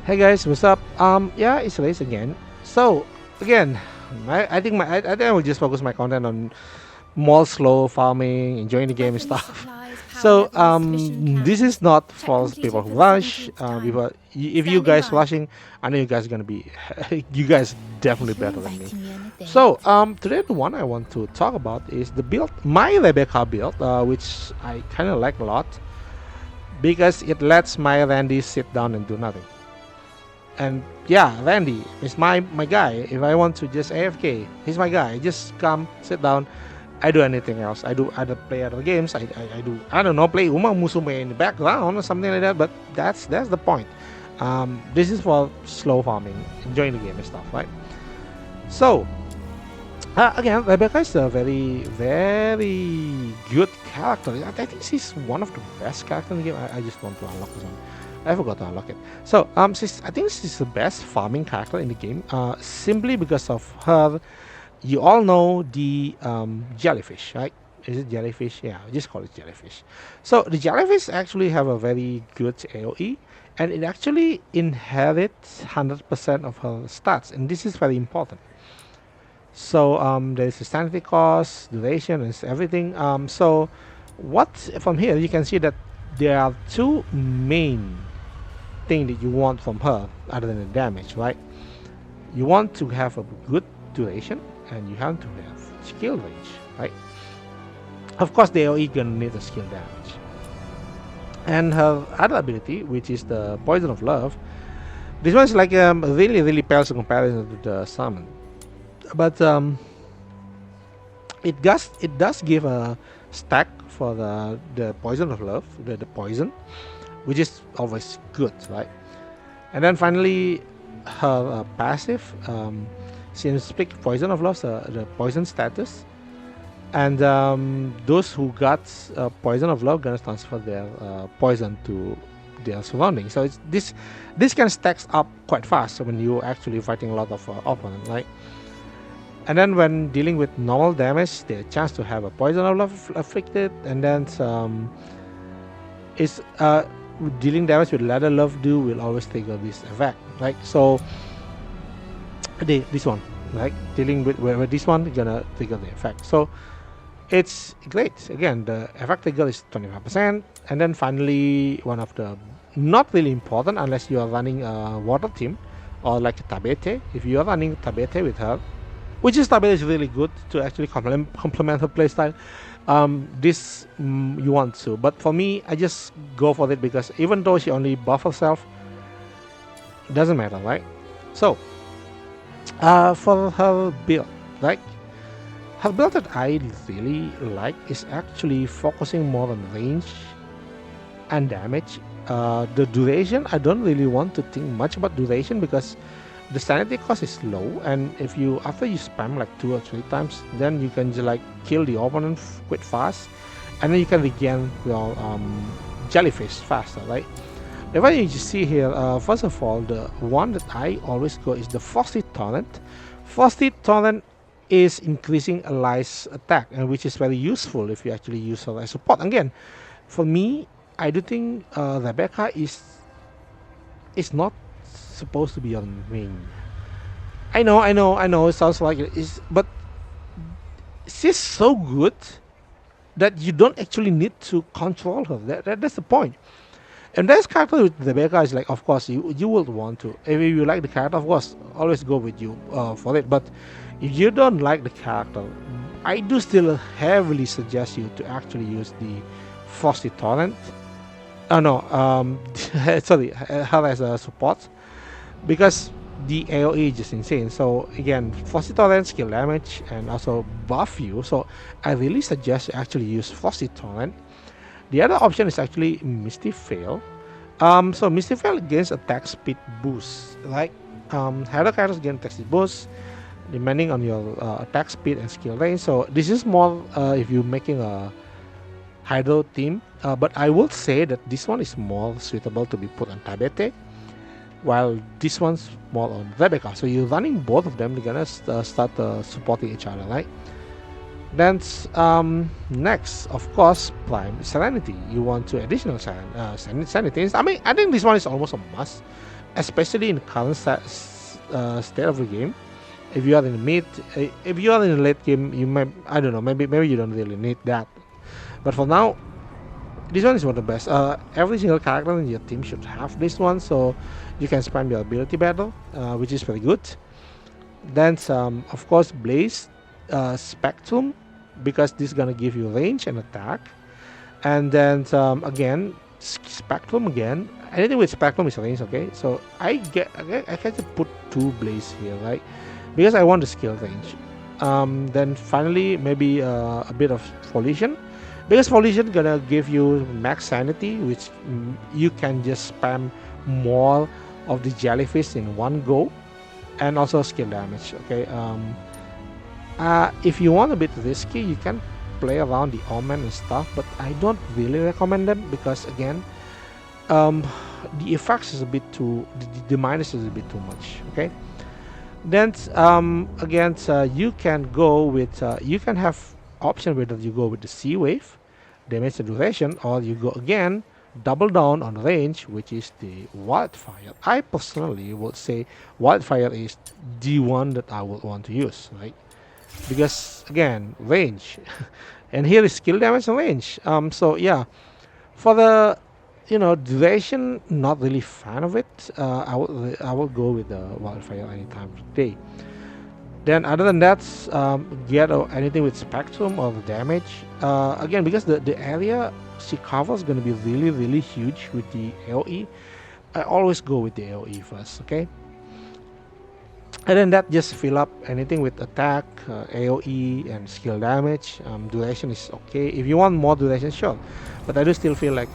Hey guys, what's up? Yeah, it's Race again. So again, I think I will just focus my content on more slow farming, enjoying the game and Weapons, stuff. supplies, power So levels, mission this is count. not Check for people computer who for the rush. 17th time. If you Standing guys by. rushing, I know you guys are gonna be, you guys Are definitely you better than me. inviting me on a date? So today the one I want to talk about is the build, my Rebecca build, which I kind of like a lot because it lets my Randy sit down and do nothing. And yeah, Randy is my guy. If I want to just AFK, he's my guy. Just come, sit down. I do anything else. I do other play other games. I do I don't know play Uma Musume in the background or something like that. But that's the point. This is for slow farming, enjoying the game and stuff, right? So again, Rebecca is a very good character. I think she's one of the best characters in the game. I just want to unlock this one. I forgot to unlock it. So I think she's the best farming character in the game. Simply because of her. You all know the jellyfish, right? Is it jellyfish? Yeah, just call it jellyfish. So the jellyfish actually have a very good AOE, and it actually inherits 100% of her stats, and this is very important. So there's a sanity cost, duration, and everything. So what from here you can see that there are two main things that you want from her other than the damage, right? You want to have a good duration, and you have to have skill range, right? Of course, the AOE gonna need a skill damage. And her other ability, which is the Poison of Love, this one's like really pales in comparison to the summon. But it does give a stack for the Poison of Love, the poison, which is always good, right? And then finally, her passive, since speak Poison of Love, the poison status, and those who got Poison of Love gonna transfer their poison to their surroundings. So this can stacks up quite fast when you actually fighting a lot of opponents, right? And then when dealing with normal damage, the chance to have a Poison of Love afflicted, and then is dealing damage with Ladder Love Do will always trigger this effect, right? So this one, right? Dealing with this one, gonna trigger the effect. So it's great. Again, the effect trigger is 25%, and then finally, one of the not really important unless you are running a water team or like a Tabete. If you are running Tabete with her, which is Tabete is really good to actually complement her playstyle. This you want to, but for me, I just go for it because even though she only buff herself, it doesn't matter, right? So, for her build, right? Her build that I really like is actually focusing more on range and damage. The duration, I don't really want to think much about duration because the sanity cost is low, and if you after you spam like 2 or 3 times, then you can just like kill the opponent quite fast, and then you can regain your jellyfish faster, right? If I you just see here, first of all, the one that I always go is the Frosty Torrent. Frosty Torrent is increasing allies attack, and which is very useful if you actually use her as support. Again, for me, I do think Rebecca is not supposed to be on main. I know. It sounds like it is, but she's so good that you don't actually need to control her. That's the point. And this character with Rebecca is like, of course, you will want to. If you like the character, of course, always go with you for it. But if you don't like the character, I do still heavily suggest you to actually use the Frosty Torrent. Oh no, sorry, her as a support because the AOE is just insane. So again, Frosty Torrent skill damage and also buff you. So I really suggest you actually use Frosty Torrent. The other option is actually Misty Veil. So Misty Veil gains attack speed boost, right? Hero characters gain attack speed boost depending on your attack speed and skill range. So this is more if you're making a Hydro team, but I will say that this one is more suitable to be put on Tabete, while this one's more on Rebecca. So you're running both of them, they're gonna start supporting each other, right? Then next, of course, Prime Serenity. You want to additional sanity. I mean, I think this one is almost a must especially in current state of the game. If you are in the mid, if you are in the late game, you might, I don't know, maybe you don't really need that. But for now, this one is one of the best. Every single character in your team should have this one, so you can spam your ability battle, which is very good. Then some, of course, Blaze, Spectrum, because this is gonna give you range and attack. And then again, Spectrum again. Anything with Spectrum is range, okay? So I can just put 2 Blaze here, right? Because I want the skill range. Then finally, maybe a bit of Volition, because Volition gonna give you max sanity, which you can just spam more of the jellyfish in one go, and also skill damage. Okay. If you want a bit risky, you can play around the omen and stuff, but I don't really recommend them because again, the effects is a bit too, the minus is a bit too much. Okay. Then again, you can go with you can have option whether you go with the sea wave, damage and duration, or you go again double down on range, which is the wildfire. I personally would say wildfire is the one that I would want to use, right? Because again, range, and here is skill damage and range. So yeah, for the duration, not really fan of it. I will go with the wildfire anytime of the day. Then other than that, get anything with spectrum or the damage. Again, because the area she covers is going to be really huge with the AoE. I always go with the AoE first, okay? And then that just fill up anything with attack, AoE, and skill damage. Duration is okay. If you want more duration, sure. But I do still feel like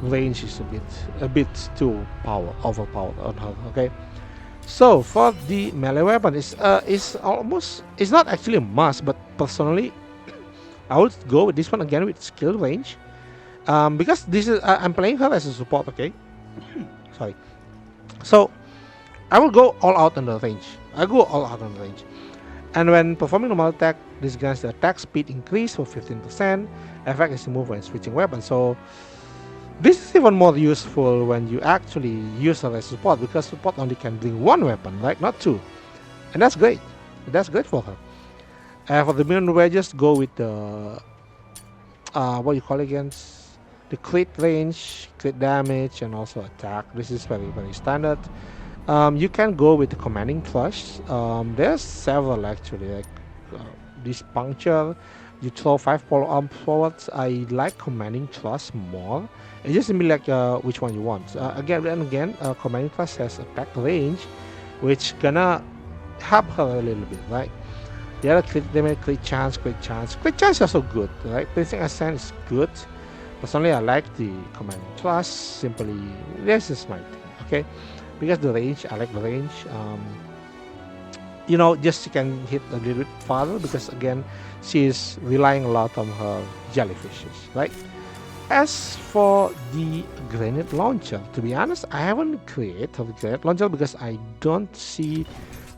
range is a bit too overpowered on her, okay? So for the melee weapon, it's not actually a must, but personally, I would go with this one again with skill range, because this is I'm playing her as a support. Okay, sorry. So I will go all out on the range. I go all out on the range, and when performing normal attack, this grants the attack speed increase for 15%. Effect is removed when switching weapons. So this is even more useful when you actually use her as support, because support only can bring one weapon, right? Not two. And that's great. That's great for her. For the million wedges, go with the what you call it again? The crit range, crit damage, and also attack. This is very standard. You can go with the commanding thrust. There's several actually, like this puncture. You throw 5 pole arms forwards. I like commanding thrust more. It's just simply like which one you want. Again, commanding thrust has attack range, which gonna help her a little bit, right? The other crit damage, crit chance is also good, right? Placing ascent is good. Personally, I like the commanding thrust. Simply, this is my thing, okay? Because the range, I like the range. Just she can hit a little bit farther because again, she is relying a lot on her jellyfishes, right? As for the grenade launcher, to be honest, I haven't created a grenade launcher because I don't see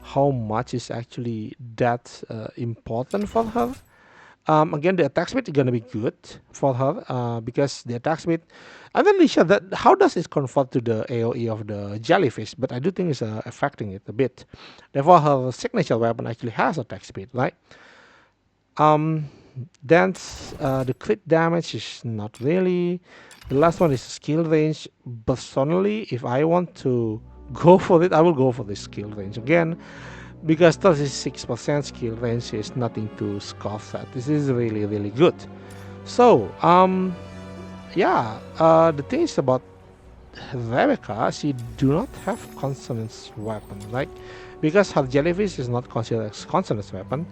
how much is actually that important for her. Again, the attack speed is gonna be good for her because the attack speed. I'm not really sure that how does it convert to the AOE of the jellyfish, but I do think it's affecting it a bit. Therefore, her signature weapon actually has attack speed, right? Then the crit damage is not really. The last one is skill range. Personally, if I want to go for it, I will go for the skill range again, because 36% skill range is nothing to scoff at. This is really good. So the thing is about Rebecca, she do not have consonance weapon, right? Because her jellyfish is not considered as consonance weapon,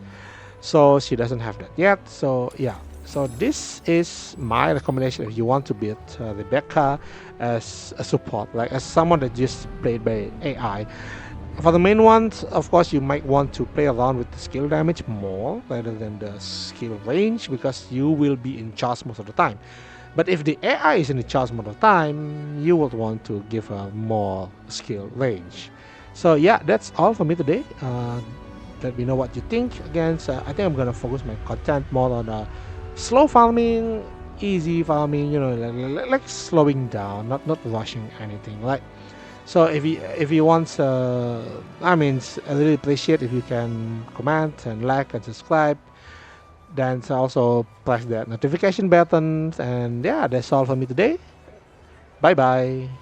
so she doesn't have that yet. So yeah, so this is my recommendation if you want to beat Rebecca as a support, like as someone that just played by AI. For the main ones, of course, you might want to play around with the skill damage more rather than the skill range, because you will be in charge most of the time. But if the AI is in the charge most of the time, you would want to give her more skill range. So yeah, that's all for me today. Let me know what you think. Again, I think I'm gonna focus my content more on slow farming, easy farming, like slowing down, not rushing anything. Like so, if you want, I really appreciate if you can comment and like and subscribe. Then also press that notification buttons, and yeah, that's all for me today. Bye bye.